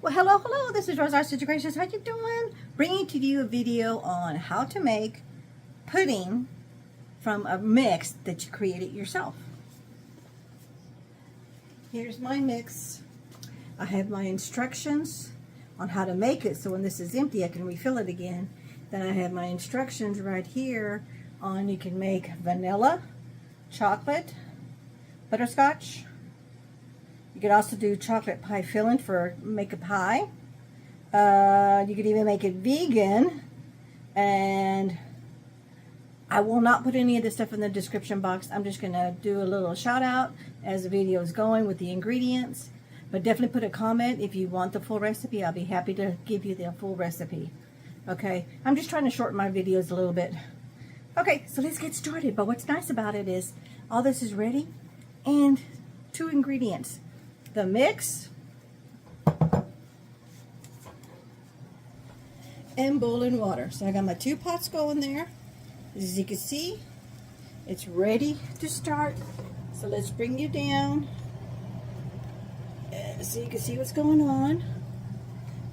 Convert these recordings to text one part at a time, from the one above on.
Well, hello, this is Rosa, rcgkreations. How you doing? Bringing to you a video on how to make pudding from a mix that you created yourself. Here's my mix. I have my instructions on how to make it, so when this is empty I can refill it again. Then I have my instructions right here on you can make vanilla, chocolate, butterscotch. You could also do chocolate pie filling for make a pie. You could even make it vegan. And I will not put any of this stuff in the description box. I'm just going to do a little shout out as the video is going with the ingredients. But definitely put a comment if you want the full recipe. I'll be happy to give you the full recipe. Okay, I'm just trying to shorten my videos a little bit. Okay, so let's get started. But what's nice about it is all this is ready and 2 ingredients. The mix and boiling water. So I got my 2 pots going there. As you can see, it's ready to start. So let's bring you down so you can see what's going on.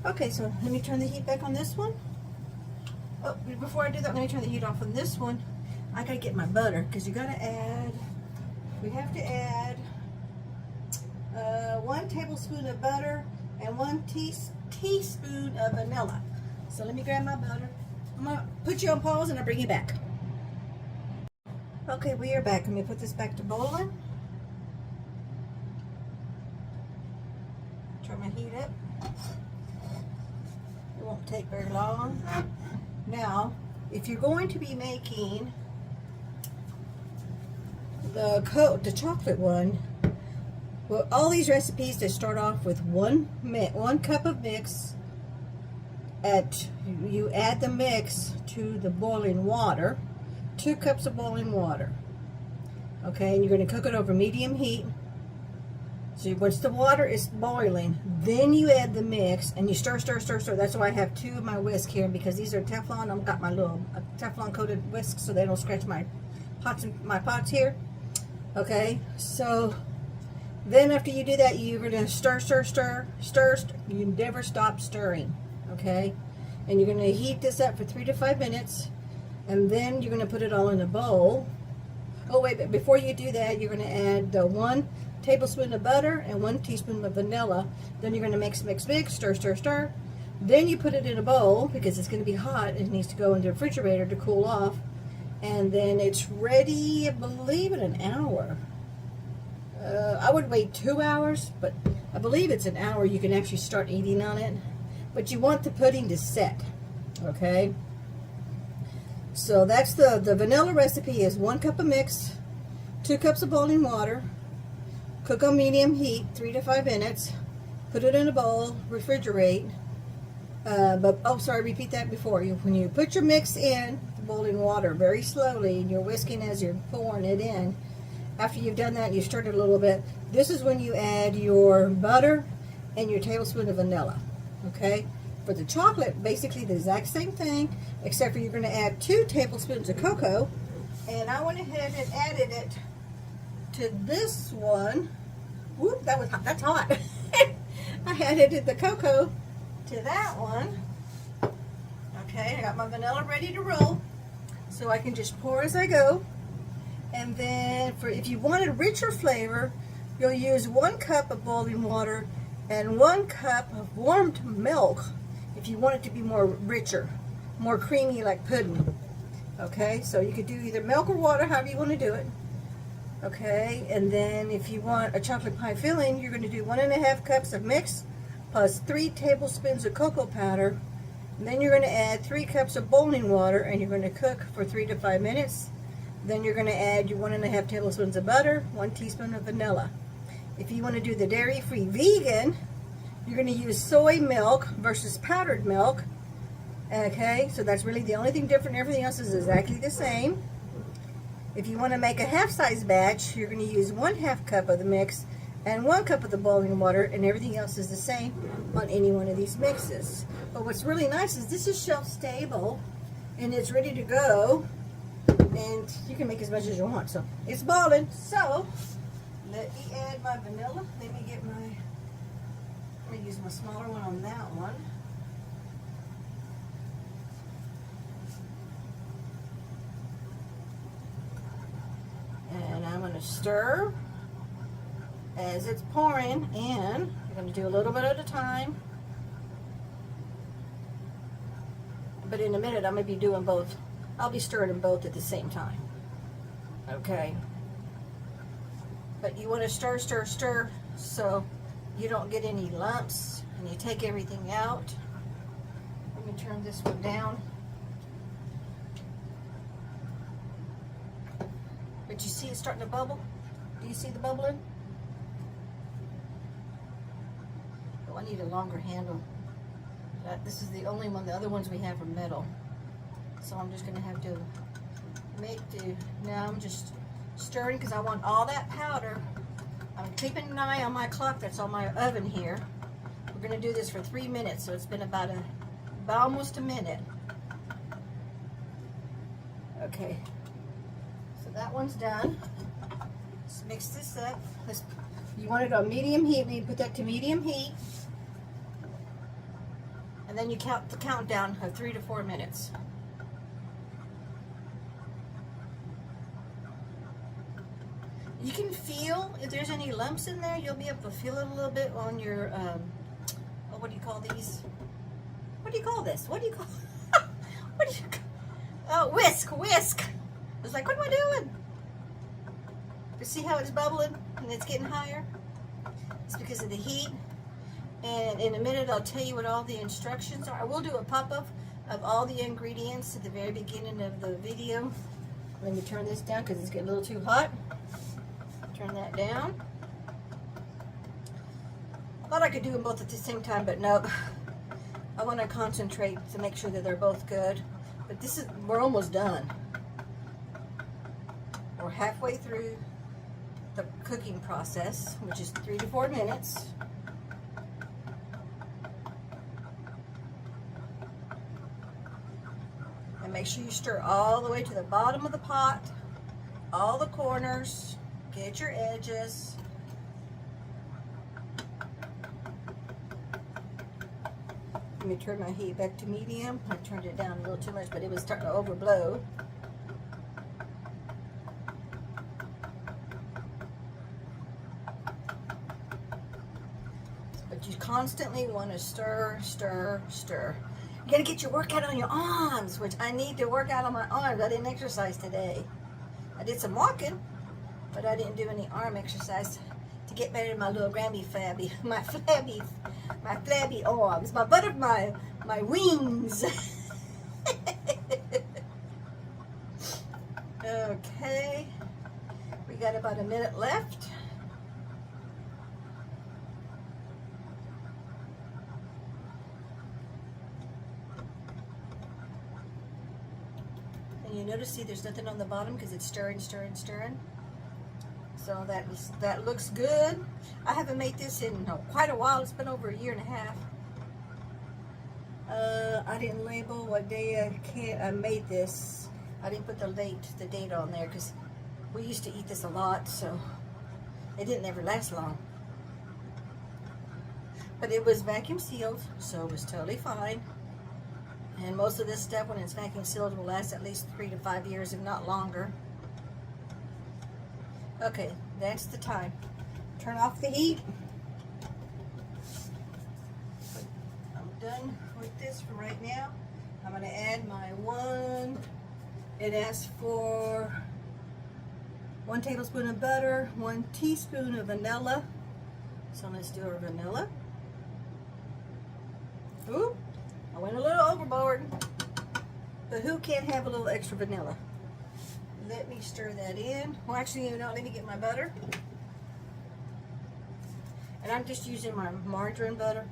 Okay, so let me turn the heat back on this one. Oh, before I do that, let me turn the heat off on this one. I gotta get my butter because you gotta add. We have to add 1 tablespoon of butter and 1 teaspoon of vanilla. So let me grab my butter. I'm going to put you on pause and I'll bring you back. Okay, we are back. Let me put this back to boiling. Turn my heat up. It won't take very long. Now, if you're going to be making the chocolate one, well, all these recipes, they start off with one cup of mix. You add the mix to the boiling water, 2 cups of boiling water. Okay, and you're going to cook it over medium heat. So once the water is boiling, then you add the mix and you stir. That's why I have 2 of my whisks here, because these are Teflon. I've got my little Teflon coated whisks so they don't scratch my pots here. Okay, so then after you do that, you're going to stir. You never stop stirring, okay? And you're going to heat this up for 3 to 5 minutes, and then you're going to put it all in a bowl. Oh wait, but before you do that, you're going to add 1 tablespoon of butter and 1 teaspoon of vanilla. Then you're going to mix, stir. Then you put it in a bowl because it's going to be hot and it needs to go in the refrigerator to cool off. And then it's ready, I believe, in an hour. I would wait 2 hours, but I believe it's an hour you can actually start eating on it. But you want the pudding to set, okay? So that's the vanilla recipe is 1 cup of mix, 2 cups of boiling water, cook on medium heat, 3 to 5 minutes, put it in a bowl, refrigerate. Repeat that before. When you put your mix in the boiling water very slowly, and you're whisking as you're pouring it in, after you've done that, you stirred it a little bit, this is when you add your butter and your tablespoon of vanilla, okay? For the chocolate, basically the exact same thing, except for you're going to add 2 tablespoons of cocoa, and I went ahead and added it to this one. Whoop, that's hot. I added the cocoa to that one. Okay, I got my vanilla ready to roll, so I can just pour as I go. And then if you want a richer flavor, you'll use 1 cup of boiling water and 1 cup of warmed milk if you want it to be more richer, more creamy like pudding. Okay, so you could do either milk or water, however you want to do it. Okay, and then if you want a chocolate pie filling, you're going to do 1.5 cups of mix plus 3 tablespoons of cocoa powder. And then you're going to add 3 cups of boiling water, and you're going to cook for 3 to 5 minutes. Then you're going to add your 1.5 tablespoons of butter, 1 teaspoon of vanilla. If you want to do the dairy-free vegan, you're going to use soy milk versus powdered milk. Okay, so that's really the only thing different. Everything else is exactly the same. If you want to make a half-size batch, you're going to use 1/2 cup of the mix and 1 cup of the boiling water, and everything else is the same on any one of these mixes. But what's really nice is this is shelf-stable, and it's ready to go. And you can make as much as you want. So it's boiling. So let me add my vanilla. Let me use my smaller one on that one. And I'm going to stir as it's pouring in. I'm going to do a little bit at a time. But in a minute, I'm going to be doing both. I'll be stirring them both at the same time. Okay. But you want to stir, stir, stir so you don't get any lumps and you take everything out. Let me turn this one down. But you see it starting to bubble? Do you see the bubbling? Oh, I need a longer handle. This is the only one. The other ones we have are metal. So I'm just going to have to make do. Now I'm just stirring because I want all that powder. I'm keeping an eye on my clock that's on my oven here. We're going to do this for 3 minutes, so it's been about almost a minute. Okay, so that one's done. Let's mix this up. You want it on medium heat. We put that to medium heat. And then you count the countdown of 3 to 4 minutes. You can feel if there's any lumps in there. You'll be able to feel it a little bit on your, what do you call these? What do you call this? What do you call, what do you call? Oh, whisk. It's like, what am I doing? You see how it's bubbling and it's getting higher? It's because of the heat. And in a minute, I'll tell you what all the instructions are. I will do a pop-up of all the ingredients at the very beginning of the video. Let me turn this down because it's getting a little too hot. Turn that down. I thought I could do them both at the same time, but nope. I want to concentrate to make sure that they're both good. But we're almost done. We're halfway through the cooking process, which is 3 to 4 minutes. And make sure you stir all the way to the bottom of the pot, all the corners, get your edges. Let me turn my heat back to medium. I turned it down a little too much, but it was starting to overblow. But you constantly want to stir, stir, stir. You gotta get your workout on your arms, which I need to work out on my arms. I didn't exercise today. I did some walking, but I didn't do any arm exercise to get better in my little flabby arms, my butt of my wings. Okay, we got about a minute left. And you notice, see, there's nothing on the bottom because it's stirring, stirring, stirring. So that looks good. I haven't made this in quite a while. It's been over 1.5 years. I didn't label what day I made this. I didn't put the date on there because we used to eat this a lot, so it didn't ever last long. But it was vacuum sealed, so it was totally fine. And most of this stuff, when it's vacuum sealed, will last at least 3 to 5 years, if not longer. Okay, that's the time. Turn off the heat. I'm done with this for right now. I'm going to add my one. It asks for 1 tablespoon of butter, 1 teaspoon of vanilla. So let's do our vanilla. Ooh, I went a little overboard. But who can't have a little extra vanilla? Let me stir that in. Well, actually, you know, let me get my butter. And I'm just using my margarine butter.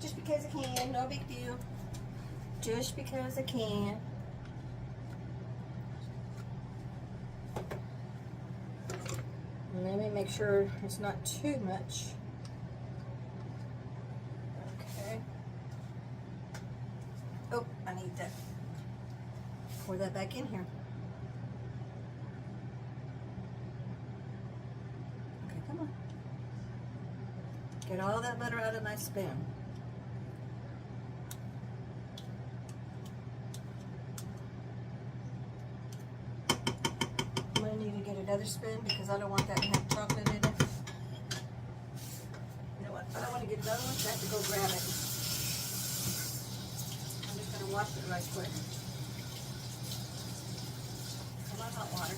Just because I can, no big deal. Just because I can. And let me make sure it's not too much. Okay. Oh, I need to pour that back in here. Get all that that butter out of my spoon. I'm going to need to get another spoon because I don't want that to have chocolate in it. You know what? I don't want to get another one, so I have to go grab it. I'm just going to wash it right quick. Come on, hot water.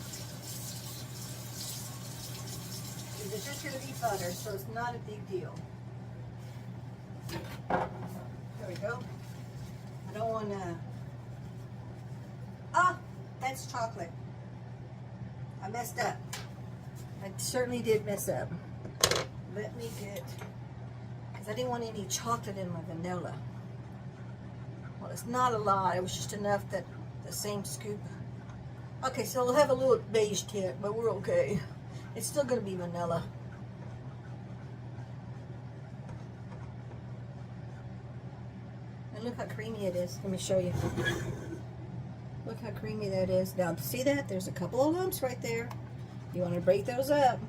It's just going to be butter, so it's not a big deal. There we go. I don't want to... Ah, that's chocolate. I messed up. I certainly did mess up. Let me get... Because I didn't want any chocolate in my vanilla. Well, it's not a lot. It was just enough that the same scoop. Okay, so it'll have a little beige tint, but we're okay. It's still going to be vanilla. And look how creamy it is. Let me show you. Look how creamy that is. Now, see that? There's a couple of lumps right there. You want to break those up.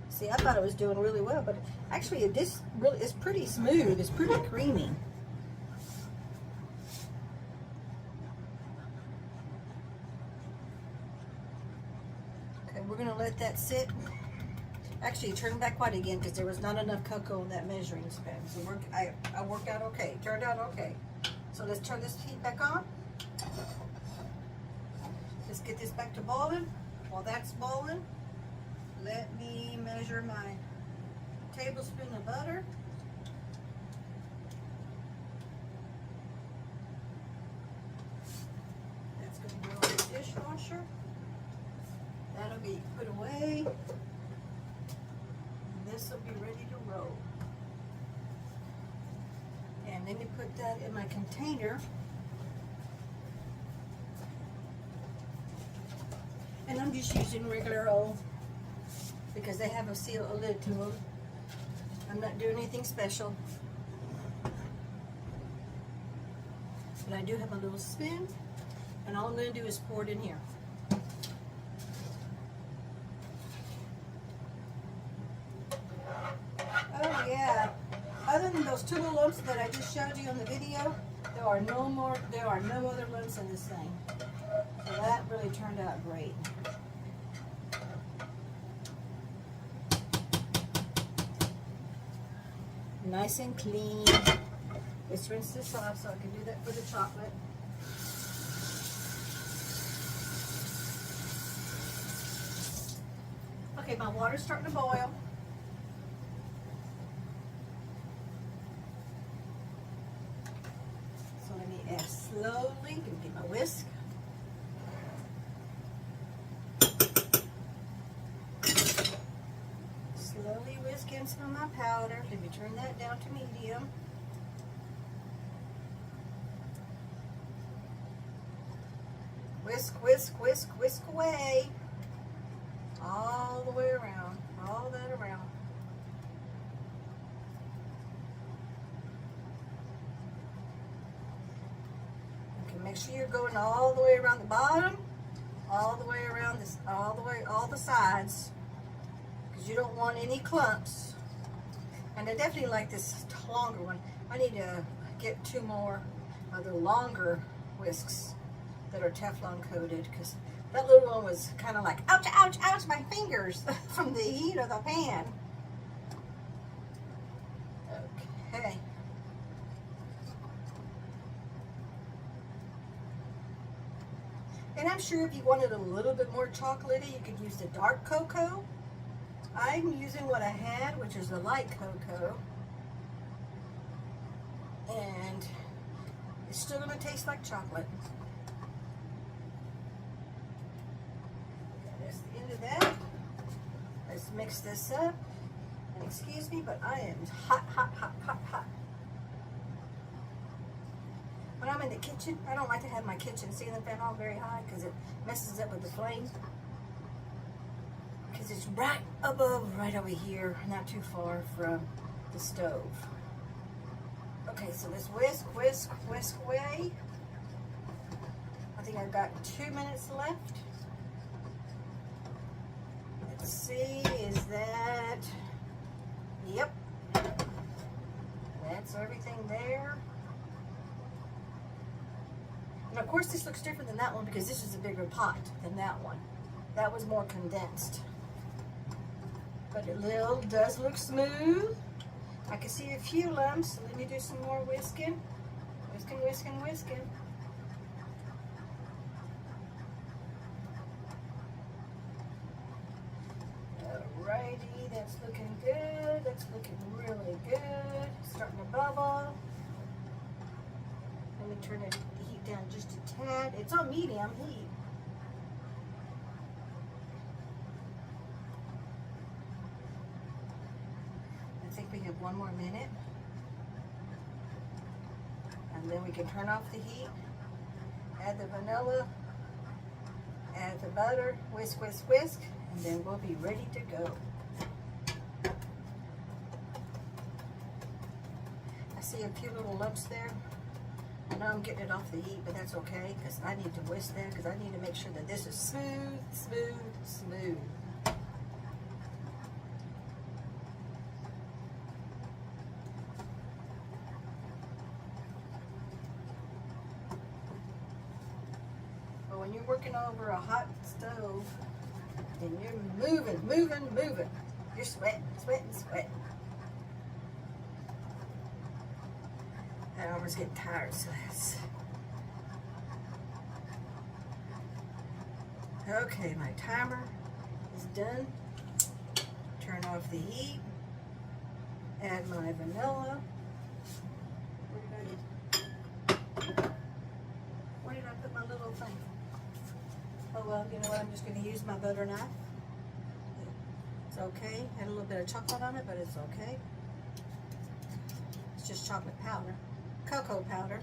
See, I thought it was doing really well, but actually this really is pretty smooth. It's pretty creamy. We're going to let that sit. Actually, turn back white again because there was not enough cocoa in that measuring spoon. So I worked out okay. Turned out okay. So let's turn this heat back on. Let's get this back to boiling. While that's boiling, let me measure my tablespoon of butter. That's going to go in the dishwasher. That'll be put away. This will be ready to roll. And let me put that in my container. And I'm just using regular old because they have a lid to them. I'm not doing anything special. But I do have a little spoon, and all I'm going to do is pour it in here. Oh yeah, other than those two little lumps that I just showed you on the video, there are no other lumps in this thing. So that really turned out great. Nice and clean. Let's rinse this off so I can do that for the chocolate. Okay, my water's starting to boil. So let me add slowly, get my whisk. Slowly whisk in some of my powder. Let me turn that down to medium. Whisk, whisk, whisk, whisk away. All the way around. All that around. Okay, make sure you're going all the way around the bottom, all the way around this, all the sides, because you don't want any clumps. And I definitely like this longer one. I need to get 2 more of the longer whisks that are Teflon coated, because that little one was kind of like, ouch, ouch, ouch, my fingers from the heat of the pan. Okay. And I'm sure if you wanted a little bit more chocolatey, you could use the dark cocoa. I'm using what I had, which is the light cocoa. And it's still going to taste like chocolate. That's the end of that. Let's mix this up. And excuse me, but I am hot, hot, hot, hot, hot. When I'm in the kitchen, I don't like to have my kitchen ceiling fan on very high because it messes up with the flame. Because it's right above, right over here, not too far from the stove. Okay, so let's whisk, whisk, whisk away. I think I've got 2 minutes left. Let's Let's see, is that, yep, that's everything there. And of course this looks different than that one because this is a bigger pot than that one. That was more condensed. But it does look smooth. I can see a few lumps, so let me do some more whisking. Whisking, whisking, whisking. Alrighty, that's looking good. That's looking really good. Starting to bubble. Let me turn the heat down just a tad. It's on medium heat. I think we have one more minute. And then we can turn off the heat. Add the vanilla. Add the butter. Whisk, whisk, whisk. And then we'll be ready to go. I see a few little lumps there. I know I'm getting it off the heat, but that's okay because I need to whisk that because I need to make sure that this is smooth, smooth, smooth. But when you're working over a hot stove, and you're moving, moving, moving, you're sweating, sweating, sweating. I always get tired, so that's... Okay, my timer is done. Turn off the heat. Add my vanilla. Where did I put my little thing? Oh well, you know what? I'm just going to use my butter knife. It's okay. Had a little bit of chocolate on it, but it's okay. It's just chocolate powder. Cocoa powder.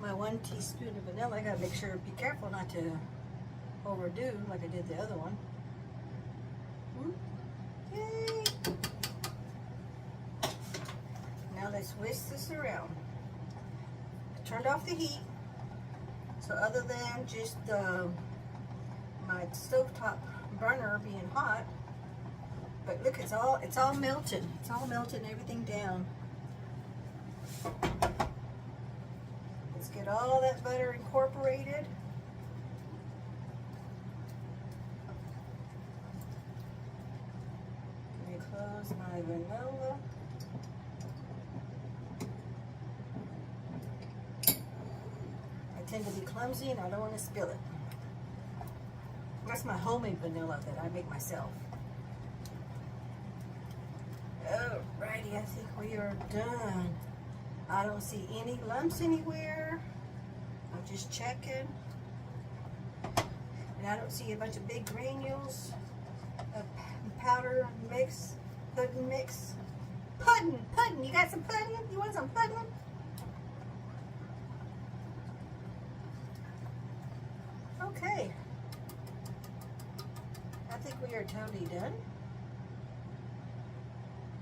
My 1 teaspoon of vanilla. I gotta make sure, be careful not to overdo like I did the other one. Yay! Now let's whisk this around. I turned off the heat, so other than just my stovetop burner being hot. But look, it's all melted. It's all melted and everything down. Let's get all that butter incorporated. Let me close my vanilla. I tend to be clumsy and I don't want to spill it. That's my homemade vanilla that I make myself. Alrighty, I think we are done. I don't see any lumps anywhere. I'm just checking. And I don't see a bunch of big granules of powder mix, pudding mix. Pudding, pudding, you got some pudding? You want some pudding? Okay. I think we are totally done.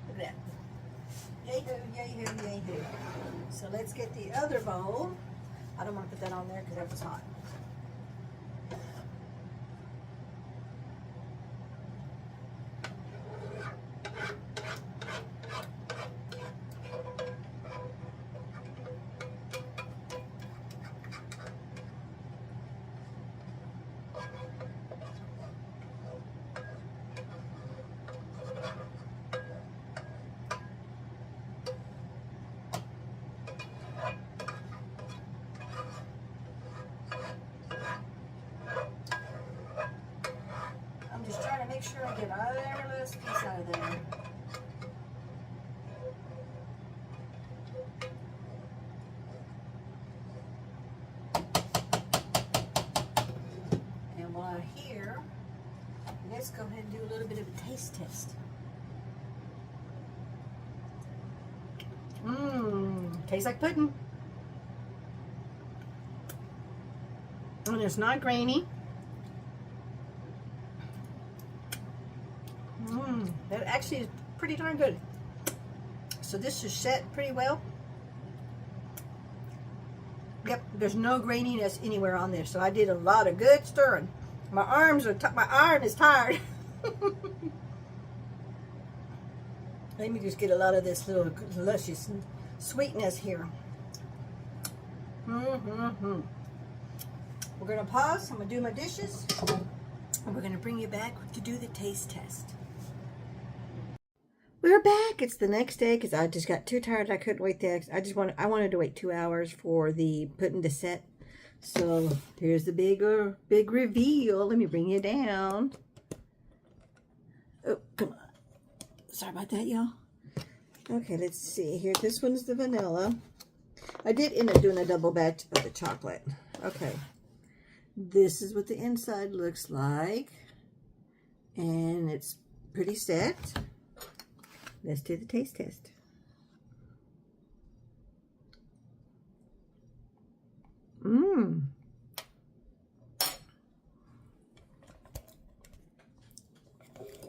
Look at that. Yay-hoo, yay-hoo, yay-hoo. So let's get the other bowl. I don't want to put that on there because that was hot. Make sure I get every last piece out of there. And while I'm here, let's go ahead and do a little bit of a taste test. Tastes like pudding. And it's not grainy. That actually is pretty darn good. So this is set pretty well. Yep. There's no graininess anywhere on this, so I did a lot of good stirring. My iron is tired. Let me just get a lot of this little luscious sweetness here. We're gonna pause. I'm gonna do my dishes, and we're gonna bring you back to do the taste test. We're back. It's the next day because I just got too tired. I couldn't wait I wanted to wait 2 hours for the pudding to set. So here's the big reveal. Let me bring you down. Oh, come on. Sorry about that, y'all. Okay, let's see here. This one's the vanilla. I did end up doing a double batch of the chocolate. Okay. This is what the inside looks like. And it's pretty set. Let's do the taste test.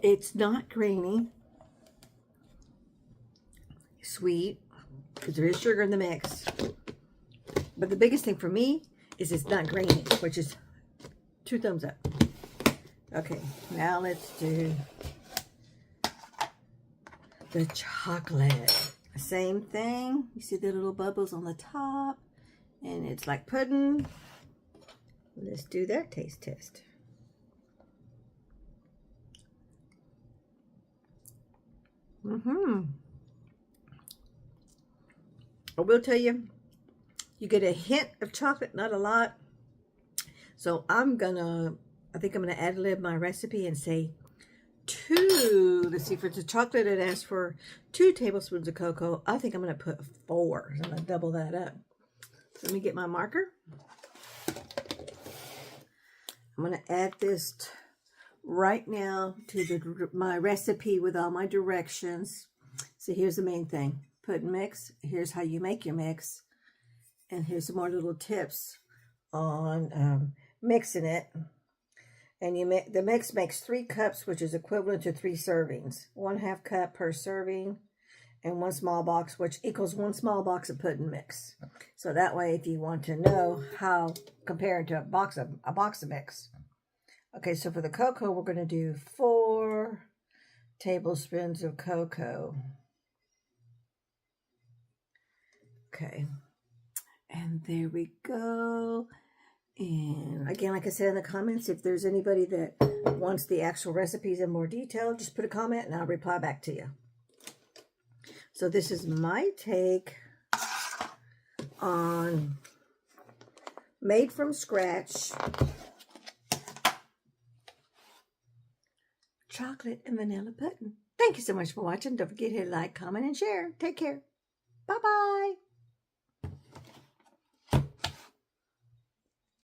It's not grainy. Sweet, because there is sugar in the mix. But the biggest thing for me is it's not grainy, which is 2 thumbs up. Okay, now let's do the chocolate. Same thing. You see the little bubbles on the top, and it's like pudding. Let's do that taste test. I will tell you, you get a hint of chocolate, not a lot. So I think I'm gonna ad-lib my recipe and say 2. Let's see, for the chocolate it asks for 2 tablespoons of cocoa. I think I'm gonna put 4. So I'm gonna double that up. So let me get my marker. I'm gonna add this right now to my recipe with all my directions. So here's the main thing. Pudding mix. Here's how you make your mix. And here's some more little tips on mixing it. And the mix makes 3 cups, which is equivalent to 3 servings. 1/2 cup per serving, and 1 small box, which equals 1 small box of pudding mix. So that way, if you want to know how compared to a box of mix. Okay, so for the cocoa, we're going to do 4 tablespoons of cocoa. Okay, and there we go. And again, like I said in the comments, if there's anybody that wants the actual recipes in more detail, just put a comment and I'll reply back to you. So this is my take on made from scratch chocolate and vanilla pudding. Thank you so much for watching. Don't forget to hit like, comment, and share. Take care. Bye-bye.